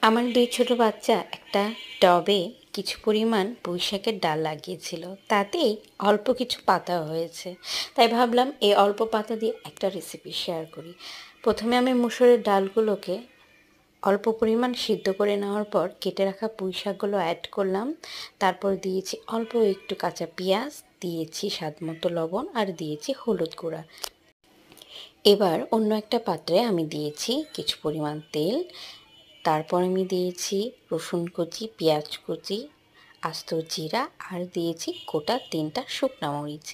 আমার দুই ছোট বাচ্চা একটা টবে কিছু পরিমাণ পুঁইশাকের ডাল লাগিয়েছিল, তাতেই অল্প কিছু পাতা হয়েছে। তাই ভাবলাম এই অল্প পাতা দিয়ে একটা রেসিপি শেয়ার করি। প্রথমে আমি মুসুরের ডালগুলোকে অল্প পরিমাণ সিদ্ধ করে নেওয়ার পর কেটে রাখা পুঁইশাকগুলো অ্যাড করলাম। তারপর দিয়েছি অল্প একটু কাঁচা পেঁয়াজ, দিয়েছি স্বাদমতো লবণ আর দিয়েছি হলুদ গুঁড়া। এবার অন্য একটা পাত্রে আমি দিয়েছি কিছু পরিমাণ তেল। তারপর আমি দিয়েছি রসুন কুচি, পেঁয়াজ কুচি, আস্ত জিরা আর দিয়েছি গোটা 3টা শুকনো মরিচ।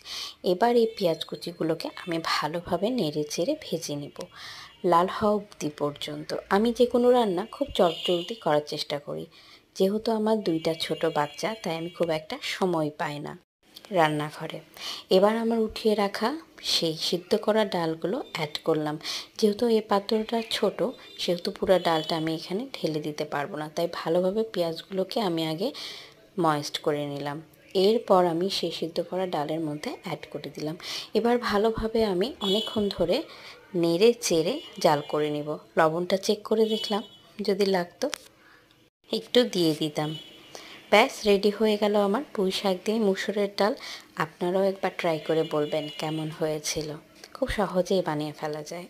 এবার এই পেঁয়াজ কুচিগুলোকে আমি ভালোভাবে নেড়ে চেড়ে ভেজে নেব লাল হওয়া অবধি পর্যন্ত। আমি যে কোনো রান্না খুব চটজলদি করার চেষ্টা করি, যেহেতু আমার 2টা ছোট বাচ্চা, তাই আমি খুব একটা সময় পাই না রান্নাঘরে। এবার আমার উঠিয়ে রাখা সেই সিদ্ধ করা ডালগুলো অ্যাড করলাম। যেহেতু এই পাত্রটা ছোট, সেহেতু পুরো ডালটা আমি এখানে ঢেলে দিতে পারবো না, তাই ভালোভাবে পেঁয়াজগুলোকে আমি আগে ময়েস্ট করে নিলাম। এরপর আমি সেই সিদ্ধ করা ডালের মধ্যে অ্যাড করে দিলাম। এবার ভালোভাবে আমি অনেকক্ষণ ধরে নেড়ে চেড়ে জাল করে নিব। লবণটা চেক করে দেখলাম, যদি লাগতো একটু দিয়ে দিতাম। ব্যাস রেডি হয়ে গেল আমার পুঁই শাক দিয়ে মুসুরের ডাল। আপনারাও একবার ট্রাই করে বলবেন কেমন হয়েছিল। খুব সহজেই বানিয়ে ফেলা যায়।